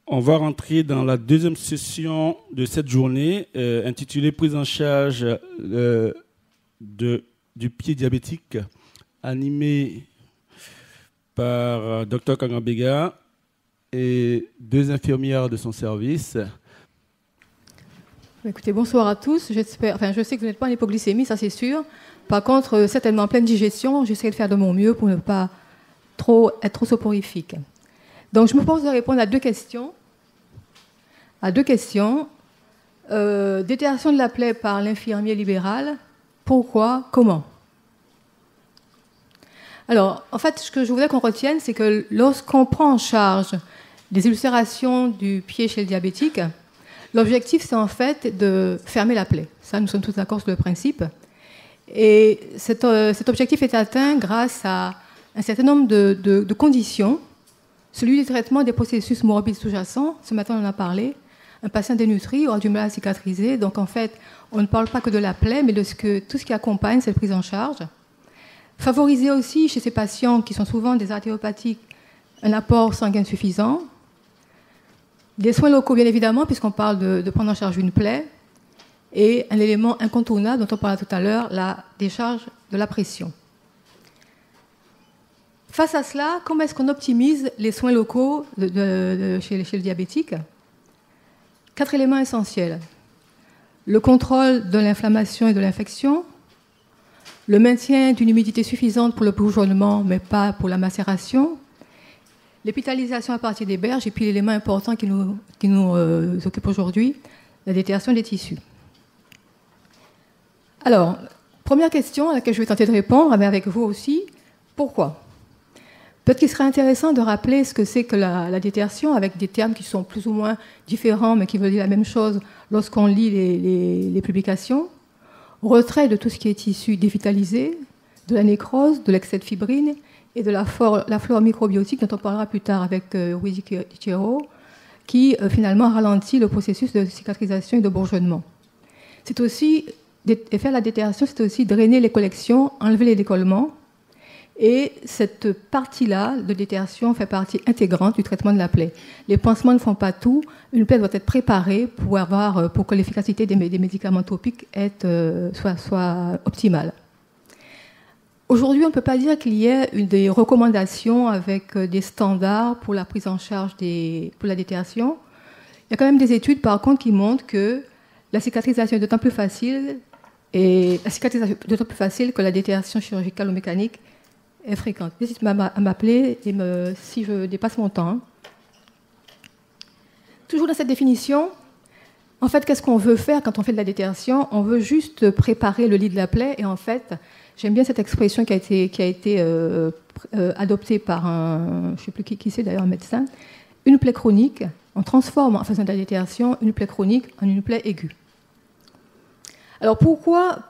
On va rentrer dans la deuxième session de cette journée intitulée Prise en charge du pied diabétique, animée par Dr Kangambega et deux infirmières de son service. Écoutez, bonsoir à tous. Je sais que vous n'êtes pas en hypoglycémie, ça c'est sûr. Par contre, certainement en pleine digestion, j'essaierai de faire de mon mieux pour ne pas être trop soporifique. Donc, je me propose de répondre à deux questions. Déterration de la plaie par l'infirmier libéral. Pourquoi? Comment? Alors, en fait, ce que je voudrais qu'on retienne, c'est que lorsqu'on prend en charge des ulcérations du pied chez le diabétique, l'objectif, c'est en fait de fermer la plaie. Ça, nous sommes tous d'accord sur le principe. Et cet objectif est atteint grâce à un certain nombre de conditions. Celui du traitement des processus morbides sous-jacents, ce matin on en a parlé. Un patient dénutri aura du mal à cicatriser. Donc en fait, on ne parle pas que de la plaie, mais de tout ce qui accompagne cette prise en charge. Favoriser aussi chez ces patients qui sont souvent des artériopathiques un apport sanguin suffisant. Des soins locaux, bien évidemment, puisqu'on parle de prendre en charge une plaie. Et un élément incontournable dont on parlait tout à l'heure, la décharge de la pression. Face à cela, comment est-ce qu'on optimise les soins locaux chez le diabétique? 4 éléments essentiels. Le contrôle de l'inflammation et de l'infection, le maintien d'une humidité suffisante pour le bourgeonnement, mais pas pour la macération, l'épithalisation à partir des berges, et puis l'élément important qui nous occupe aujourd'hui, la déterration des tissus. Alors, première question à laquelle je vais tenter de répondre, mais avec vous aussi, pourquoi? Peut-être qu'il serait intéressant de rappeler ce que c'est que la détertion, avec des termes qui sont plus ou moins différents, mais qui veulent dire la même chose lorsqu'on lit les publications. Retrait de tout ce qui est tissu dévitalisé, de la nécrose, de l'excès de fibrine et de la flore microbiotique dont on parlera plus tard avec Luigi Cicero, qui finalement ralentit le processus de cicatrisation et de bourgeonnement. C'est aussi, et faire la déterration, c'est aussi drainer les collections, enlever les décollements. Et cette partie-là de déterration fait partie intégrante du traitement de la plaie. Les pansements ne font pas tout. Une plaie doit être préparée pour que l'efficacité des médicaments topiques soit optimale. Aujourd'hui, on ne peut pas dire qu'il y ait des recommandations avec des standards pour la prise en charge pour la déterration. Il y a quand même des études, par contre, qui montrent que la cicatrisation est d'autant plus facile que la déterration chirurgicale ou mécanique est fréquente. N'hésitez pas à m'appeler si je dépasse mon temps. Toujours dans cette définition, en fait, qu'est-ce qu'on veut faire quand on fait de la déterration? On veut juste préparer le lit de la plaie. Et en fait, j'aime bien cette expression qui a été adoptée par je ne sais plus qui c'est d'ailleurs, un médecin. Une plaie chronique, on transforme en faisant de la déterration une plaie chronique en une plaie aiguë. Alors pourquoi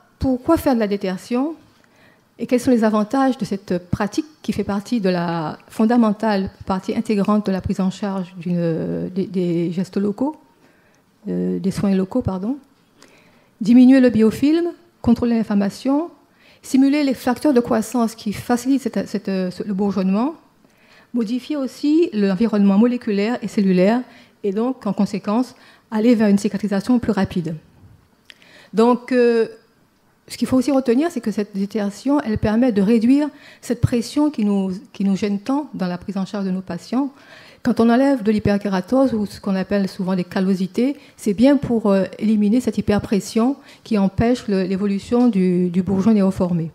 faire de la déterration? Et quels sont les avantages de cette pratique qui fait partie de la fondamentale partie intégrante de la prise en charge des gestes locaux, des soins locaux, pardon. Diminuer le biofilm, contrôler l'inflammation, stimuler les facteurs de croissance qui facilitent le bourgeonnement, modifier aussi l'environnement moléculaire et cellulaire, et donc, en conséquence, aller vers une cicatrisation plus rapide. Donc, ce qu'il faut aussi retenir, c'est que cette déterration, elle permet de réduire cette pression qui nous gêne tant dans la prise en charge de nos patients. Quand on enlève de l'hyperkératose, ou ce qu'on appelle souvent des callosités, c'est bien pour éliminer cette hyperpression qui empêche l'évolution du bourgeon néoformé.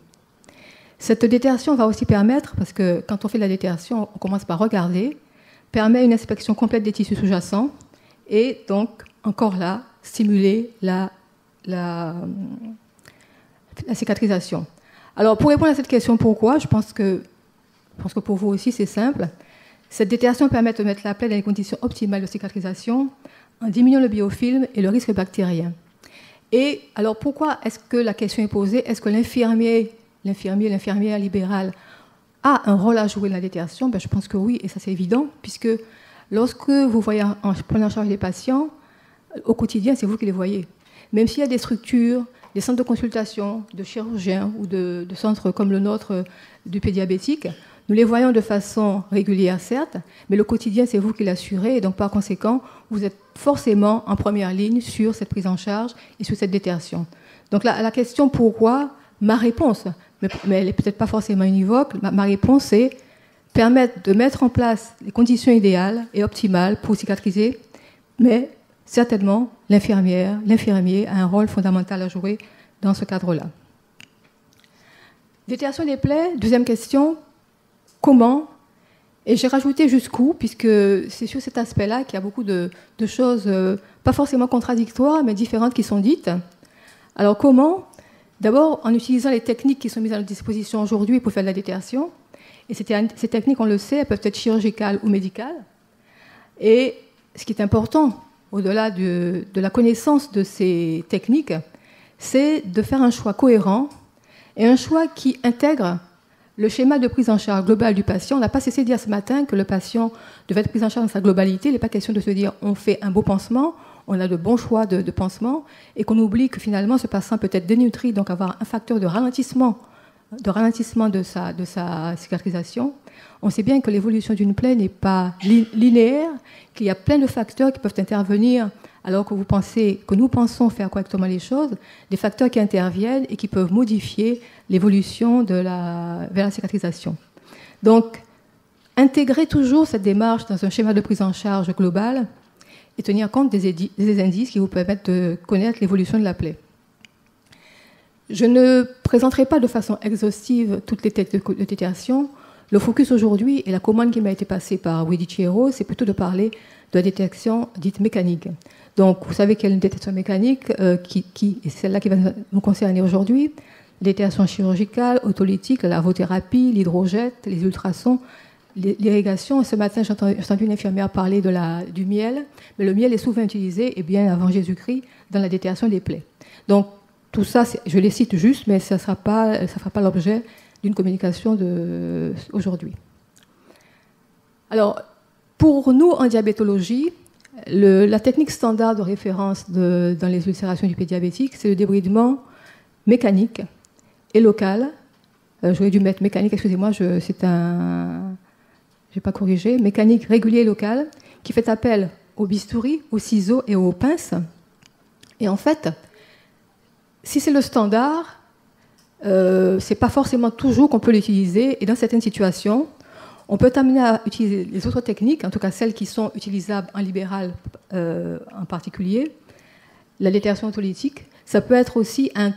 Cette déterration va aussi permettre, parce que quand on fait de la déterration, on commence par regarder, permet une inspection complète des tissus sous-jacents, et donc, encore là, stimuler la cicatrisation. Alors, pour répondre à cette question, pourquoi? Je pense que pour vous aussi, c'est simple. Cette déterration permet de mettre la plaie dans les conditions optimales de cicatrisation en diminuant le biofilm et le risque bactérien. Et alors, pourquoi est-ce que la question est posée? Est-ce que l'infirmière libérale a un rôle à jouer dans la déterration? Je pense que oui, et ça c'est évident, puisque lorsque vous voyez prenez en charge les patients, au quotidien, c'est vous qui les voyez. Même s'il y a des structures, des centres de consultation, de chirurgiens ou de centres comme le nôtre du pédiabétique, Nous les voyons de façon régulière, certes, mais le quotidien, c'est vous qui l'assurez, et donc par conséquent, vous êtes forcément en première ligne sur cette prise en charge et sur cette détertion. Donc la question pourquoi, ma réponse, mais elle n'est peut-être pas forcément univoque, ma réponse c'est permettre de mettre en place les conditions idéales et optimales pour cicatriser, mais certainement l'infirmier a un rôle fondamental à jouer dans ce cadre-là. Déterration des plaies, deuxième question, comment? Et j'ai rajouté jusqu'où, puisque c'est sur cet aspect-là qu'il y a beaucoup de choses, pas forcément contradictoires, mais différentes qui sont dites. Alors comment? D'abord, en utilisant les techniques qui sont mises à notre disposition aujourd'hui pour faire de la détertion. Et ces techniques, on le sait, elles peuvent être chirurgicales ou médicales. Et ce qui est important, au-delà de la connaissance de ces techniques, c'est de faire un choix cohérent et un choix qui intègre le schéma de prise en charge globale du patient. On n'a pas cessé de dire ce matin que le patient devait être pris en charge dans sa globalité. Il n'est pas question de se dire on fait un beau pansement, on a de bons choix de pansement, et qu'on oublie que finalement ce patient peut être dénutri, donc avoir un facteur de ralentissement de sa cicatrisation. On sait bien que l'évolution d'une plaie n'est pas linéaire, qu'il y a plein de facteurs qui peuvent intervenir alors que nous pensons faire correctement les choses, des facteurs qui interviennent et qui peuvent modifier l'évolution vers la cicatrisation. Donc, intégrer toujours cette démarche dans un schéma de prise en charge global et tenir compte des indices qui vous permettent de connaître l'évolution de la plaie. Je ne présenterai pas de façon exhaustive toutes les techniques de détection. Le focus aujourd'hui et la commande qui m'a été passée par Willy Chiero, c'est plutôt de parler de la détection dite mécanique. Donc, vous savez qu'il y a une détection mécanique qui est celle-là qui va nous concerner aujourd'hui. Détection chirurgicale, autolytique, la lavothérapie, l'hydrogène, les ultrasons, l'irrigation. Ce matin, j'ai entendu une infirmière parler du miel, mais le miel est souvent utilisé, et bien avant Jésus-Christ, dans la détection des plaies. Donc, tout ça, je les cite juste, mais ça ne fera pas l'objet d'une communication aujourd'hui. Alors, pour nous, en diabétologie, la technique standard de référence dans les ulcérations du pied diabétique, c'est le débridement mécanique et local. J'aurais dû mettre mécanique, excusez-moi, je n'ai pas corrigé. Mécanique régulier et local, qui fait appel au bistouri, aux ciseaux et aux pinces. Et en fait, si c'est le standard, ce n'est pas forcément toujours qu'on peut l'utiliser. Et dans certaines situations, on peut amener à utiliser les autres techniques, en tout cas celles qui sont utilisables en libéral en particulier. La détertion autolytique, ça peut être aussi une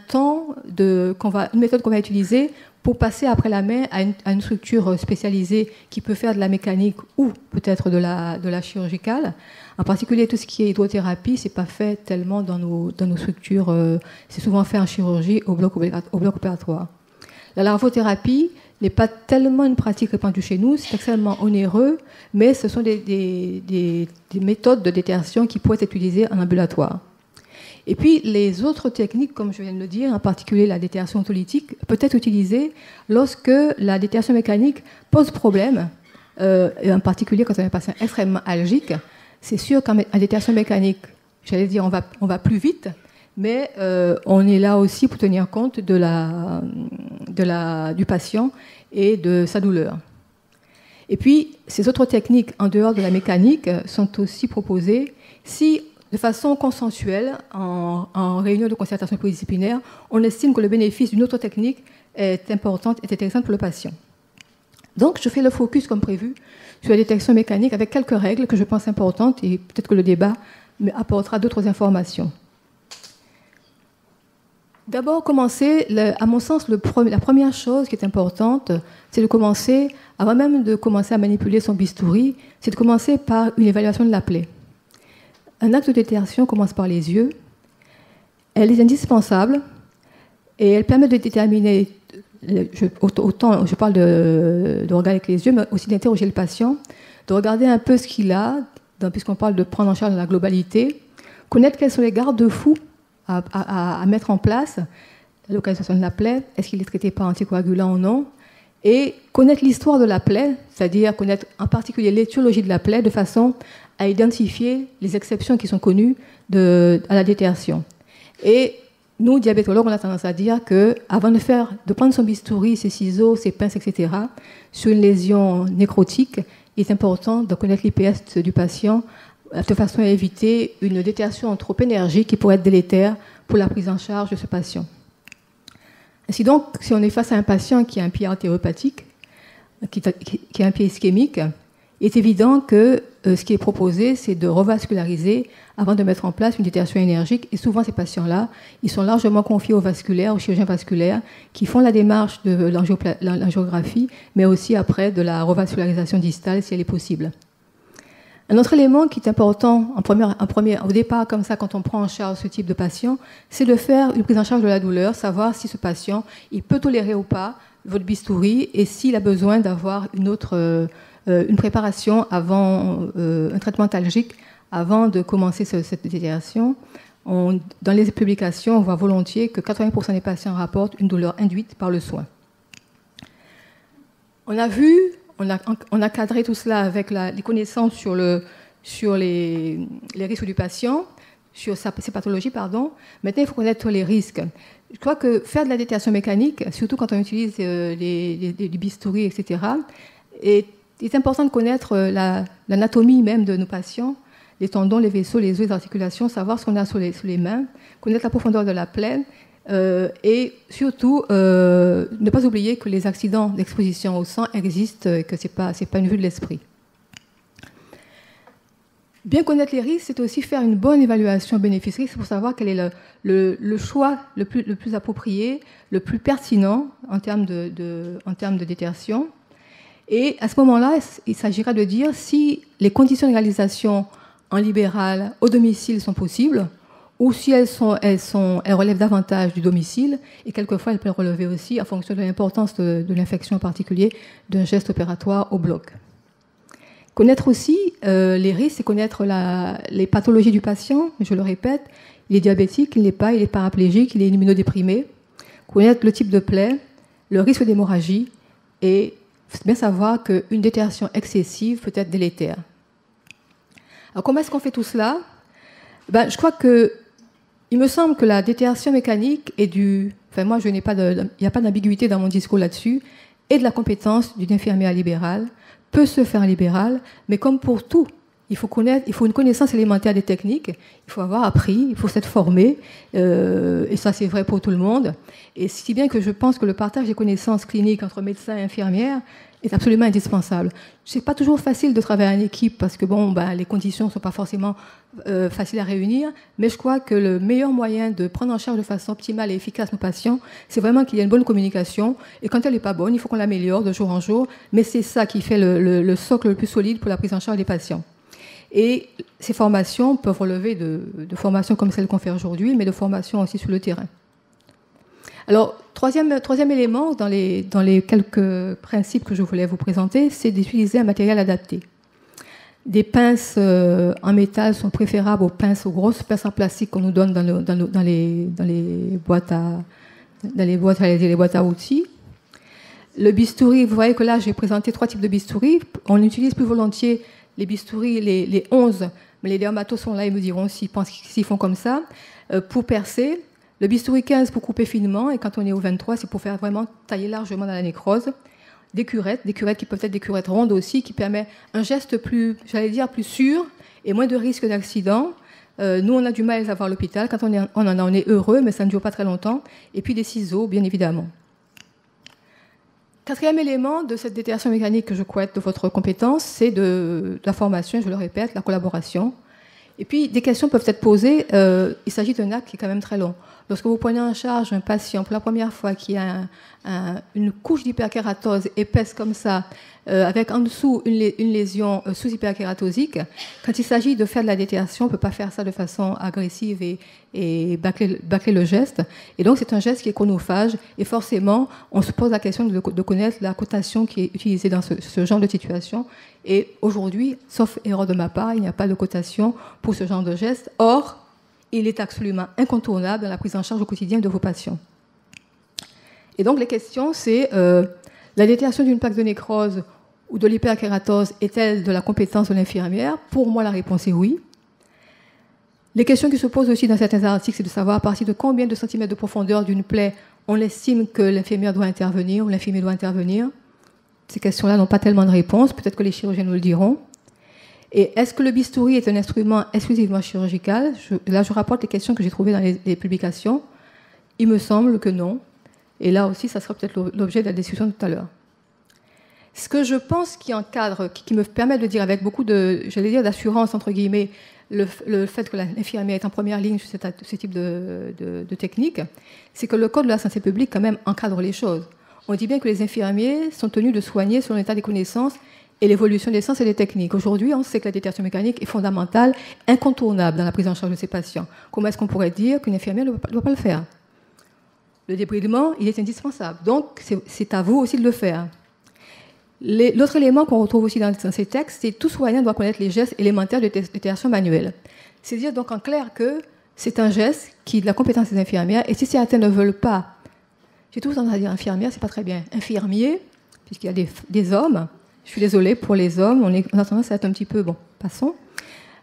méthode qu'on va utiliser pour passer après la main à une structure spécialisée qui peut faire de la mécanique ou peut-être de la chirurgicale. En particulier, tout ce qui est hydrothérapie, ce n'est pas fait tellement dans nos structures. C'est souvent fait en chirurgie au bloc opératoire. La lavothérapie n'est pas tellement une pratique répandue chez nous, c'est extrêmement onéreux, mais ce sont des méthodes de détertion qui pourraient être utilisées en ambulatoire. Et puis, les autres techniques, comme je viens de le dire, en particulier la détertion autolytique, peut être utilisée lorsque la détertion mécanique pose problème, et en particulier quand on a un patient extrêmement algique. C'est sûr qu'en détertion mécanique, j'allais dire, on va plus vite, mais on est là aussi pour tenir compte du patient et de sa douleur. Et puis, ces autres techniques, en dehors de la mécanique, sont aussi proposées si, de façon consensuelle, en réunion de concertation pluridisciplinaire, on estime que le bénéfice d'une autre technique est important, est intéressant pour le patient. Donc, je fais le focus, comme prévu, sur la détection mécanique avec quelques règles que je pense importantes et peut-être que le débat apportera d'autres informations. D'abord, à mon sens, la première chose qui est importante, c'est de commencer, avant même de commencer à manipuler son bistouri, c'est de commencer par une évaluation de la plaie. Un acte de détertion commence par les yeux. Elle est indispensable et elle permet de déterminer, autant je parle de regarder avec les yeux, mais aussi d'interroger le patient, de regarder un peu ce qu'il a, puisqu'on parle de prendre en charge la globalité, connaître quels sont les garde-fous à mettre en place, la localisation de la plaie, est-ce qu'il est traité par anticoagulant ou non, et connaître l'histoire de la plaie, c'est-à-dire connaître en particulier l'étiologie de la plaie, de façon à identifier les exceptions qui sont connues à la détertion. Et nous, diabétologues, on a tendance à dire qu'avant de prendre son bistouri, ses ciseaux, ses pinces, etc., sur une lésion nécrotique, il est important de connaître l'IPS du patient de façon à éviter une détertion trop énergique qui pourrait être délétère pour la prise en charge de ce patient. Ainsi donc, si on est face à un patient qui a un pied artériopathique, qui a un pied ischémique, il est évident que ce qui est proposé, c'est de revasculariser avant de mettre en place une détertion énergique. Et souvent, ces patients-là, ils sont largement confiés aux vasculaires, aux chirurgiens vasculaires, qui font la démarche de l'angiographie, mais aussi après de la revascularisation distale, si elle est possible. Un autre élément qui est important au départ, comme ça, quand on prend en charge ce type de patient, c'est de faire une prise en charge de la douleur, savoir si ce patient il peut tolérer ou pas votre bistouri et s'il a besoin d'avoir une préparation avant un traitement antalgique avant de commencer cette déterration. Dans les publications, on voit volontiers que 80% des patients rapportent une douleur induite par le soin. On a cadré tout cela avec les connaissances sur les risques du patient, sur ses pathologies, pardon. Maintenant, il faut connaître les risques. Je crois que faire de la détertion mécanique, surtout quand on utilise du bistouri, etc., est important de connaître l'anatomie même de nos patients, les tendons, les vaisseaux, les os, les articulations, savoir ce qu'on a sous les mains, connaître la profondeur de la plaie, et surtout ne pas oublier que les accidents d'exposition au sang existent, que ce n'est pas une vue de l'esprit. Bien connaître les risques, c'est aussi faire une bonne évaluation bénéfice-risque pour savoir quel est le choix le plus approprié, le plus pertinent en termes de détertion. Et à ce moment-là, il s'agira de dire si les conditions de réalisation en libéral au domicile sont possibles, ou si elles relèvent davantage du domicile, et quelquefois elles peuvent relever aussi, en fonction de l'importance de l'infection en particulier, d'un geste opératoire au bloc. Connaître aussi les risques, c'est connaître les pathologies du patient. Je le répète, il est diabétique, il n'est pas, il est paraplégique, il est immunodéprimé. Connaître le type de plaie, le risque d'hémorragie, et bien savoir qu'une détertion excessive peut être délétère. Alors comment est-ce qu'on fait tout cela ? Je crois il me semble que la détertion mécanique est moi, il n'y a pas d'ambiguïté dans mon discours là-dessus, et de la compétence d'une infirmière libérale, peut se faire en libéral, mais comme pour tout, il faut une connaissance élémentaire des techniques, il faut avoir appris, il faut s'être formé, et ça c'est vrai pour tout le monde. Et si bien que je pense que le partage des connaissances cliniques entre médecins et infirmières est absolument indispensable. C'est pas toujours facile de travailler en équipe parce que les conditions ne sont pas forcément faciles à réunir, mais je crois que le meilleur moyen de prendre en charge de façon optimale et efficace nos patients, c'est vraiment qu'il y ait une bonne communication, et quand elle n'est pas bonne, il faut qu'on l'améliore de jour en jour, mais c'est ça qui fait le socle le plus solide pour la prise en charge des patients. Et ces formations peuvent relever de formations comme celles qu'on fait aujourd'hui, mais de formations aussi sur le terrain. Alors, troisième élément dans les quelques principes que je voulais vous présenter, c'est d'utiliser un matériel adapté. Des pinces en métal sont préférables aux grosses pinces en plastique qu'on nous donne dans les boîtes à outils. Le bistouri, vous voyez que là, j'ai présenté 3 types de bistouri. On utilise plus volontiers les bistouris, les 11, mais les dermatos sont là, ils me diront s'ils font comme ça, pour percer. Le bistouri 15 pour couper finement, et quand on est au 23, c'est pour faire vraiment tailler largement dans la nécrose. Des curettes qui peuvent être des curettes rondes aussi, qui permet un geste plus sûr et moins de risque d'accident. Nous, on a du mal à les avoir à l'hôpital. Quand on est heureux, mais ça ne dure pas très longtemps. Et puis des ciseaux, bien évidemment. 4e élément de cette détertion mécanique que je crois être de votre compétence, c'est de la formation, je le répète, la collaboration. Et puis, des questions peuvent être posées. Il s'agit d'un acte qui est quand même très long. Lorsque vous prenez en charge un patient pour la première fois qui a une couche d'hyperkératose épaisse comme ça, avec en dessous une lésion sous-hyperkératosique, quand il s'agit de faire de la détertion, on ne peut pas faire ça de façon agressive et bâcler le geste. Et donc, c'est un geste qui est chronophage. Et forcément, on se pose la question de connaître la cotation qui est utilisée dans ce genre de situation. Et aujourd'hui, sauf erreur de ma part, il n'y a pas de cotation pour ce genre de geste. Or, il est absolument incontournable dans la prise en charge au quotidien de vos patients. Et donc, les questions, c'est la détertion d'une plaque de nécrose ou de l'hyperkératose, est-elle de la compétence de l'infirmière ? Pour moi, la réponse est oui. Les questions qui se posent aussi dans certains articles, c'est de savoir à partir de combien de centimètres de profondeur d'une plaie on estime que l'infirmière doit intervenir ou l'infirmier doit intervenir. Ces questions-là n'ont pas tellement de réponse, peut-être que les chirurgiens nous le diront. Et est-ce que le bistouri est un instrument exclusivement chirurgical? Là, je rapporte les questions que j'ai trouvées dans les publications. Il me semble que non. Et là aussi, ça sera peut-être l'objet de la discussion tout à l'heure. Ce que je pense qui encadre, qui me permet de dire avec beaucoup de, j'allais dire, d'assurance, entre guillemets, le fait que l'infirmière est en première ligne sur ce type de technique, c'est que le Code de la santé publique, quand même, encadre les choses. On dit bien que les infirmiers sont tenus de soigner selon l'état des connaissances et l'évolution des sciences et des techniques. Aujourd'hui, on sait que la détection mécanique est fondamentale, incontournable dans la prise en charge de ces patients. Comment est-ce qu'on pourrait dire qu'une infirmière ne doit pas le faire? Le débridement, il est indispensable. Donc, c'est à vous aussi de le faire. L'autre élément qu'on retrouve aussi dans ces textes, c'est que tout soignant doit connaître les gestes élémentaires de détection manuelle. C'est-à-dire donc en clair que c'est un geste qui est de la compétence des infirmières, et si certains ne veulent pas, j'ai toujours tendance à dire infirmière, c'est pas très bien, infirmier, puisqu'il y a des hommes, je suis désolée pour les hommes, on a tendance à être un petit peu, bon, passons.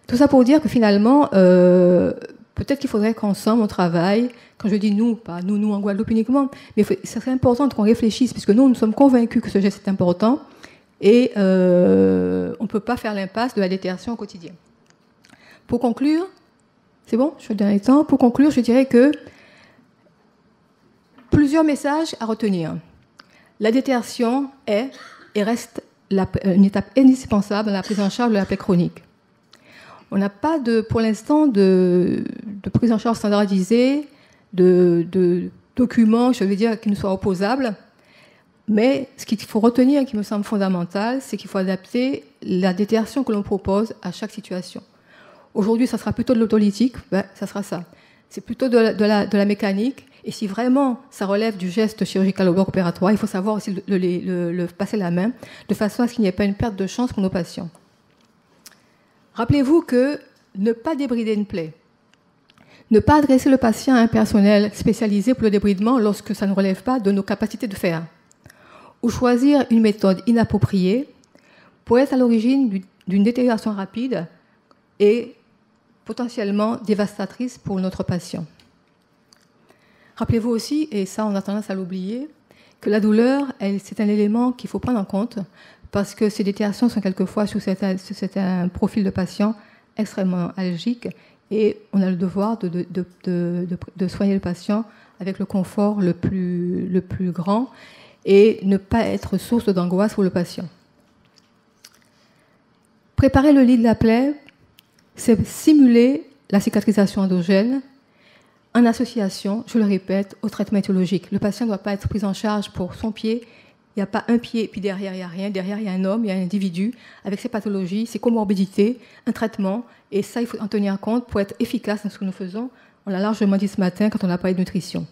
Tout ça pour dire que finalement, peut-être qu'il faudrait qu'ensemble on travaille, quand je dis nous, pas nous en Guadeloupe uniquement, mais ça serait important qu'on réfléchisse, puisque nous sommes convaincus que ce geste est important, et on ne peut pas faire l'impasse de la détection au quotidien. Pour conclure, c'est bon, je suis le dernier temps, pour conclure, je dirais que plusieurs messages à retenir. La détection est et reste une étape indispensable dans la prise en charge de la plaie chronique. On n'a pas pour l'instant de prise en charge standardisée, de documents, je veux dire, qui nous soient opposables. Mais ce qu'il faut retenir et qui me semble fondamental, c'est qu'il faut adapter la détection que l'on propose à chaque situation. Aujourd'hui, ça sera plutôt de l'autolytique, ça sera ça. C'est plutôt de la mécanique. Et si vraiment ça relève du geste chirurgical au bloc opératoire, il faut savoir aussi le passer la main, de façon à ce qu'il n'y ait pas une perte de chance pour nos patients. Rappelez-vous que ne pas débrider une plaie, ne pas adresser le patient à un personnel spécialisé pour le débridement lorsque ça ne relève pas de nos capacités de faire, ou choisir une méthode inappropriée pourrait être à l'origine d'une détérioration rapide et potentiellement dévastatrice pour notre patient. Rappelez-vous aussi, et ça on a tendance à l'oublier, que la douleur, c'est un élément qu'il faut prendre en compte parce que ces déteriorations sont quelquefois sur un profil de patient extrêmement allergique et on a le devoir de soigner le patient avec le confort le plus grand et ne pas être source d'angoisse pour le patient. Préparer le lit de la plaie, c'est simuler la cicatrisation endogène en association, je le répète, au traitement étiologique. Le patient ne doit pas être pris en charge pour son pied. Il n'y a pas un pied et puis derrière, il n'y a rien. Derrière, il y a un homme, il y a un individu avec ses pathologies, ses comorbidités, un traitement. Et ça, il faut en tenir compte pour être efficace dans ce que nous faisons. On l'a largement dit ce matin quand on a parlé de nutrition.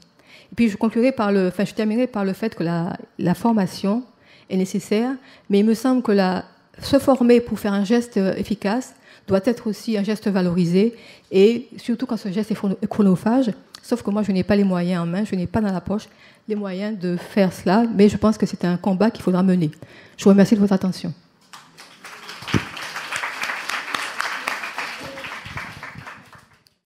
Et puis, je terminerai par le fait que la formation est nécessaire, mais il me semble que se former pour faire un geste efficace doit être aussi un geste valorisé, et surtout quand ce geste est chronophage, sauf que moi je n'ai pas les moyens en main, je n'ai pas dans la poche les moyens de faire cela, mais je pense que c'est un combat qu'il faudra mener. Je vous remercie de votre attention.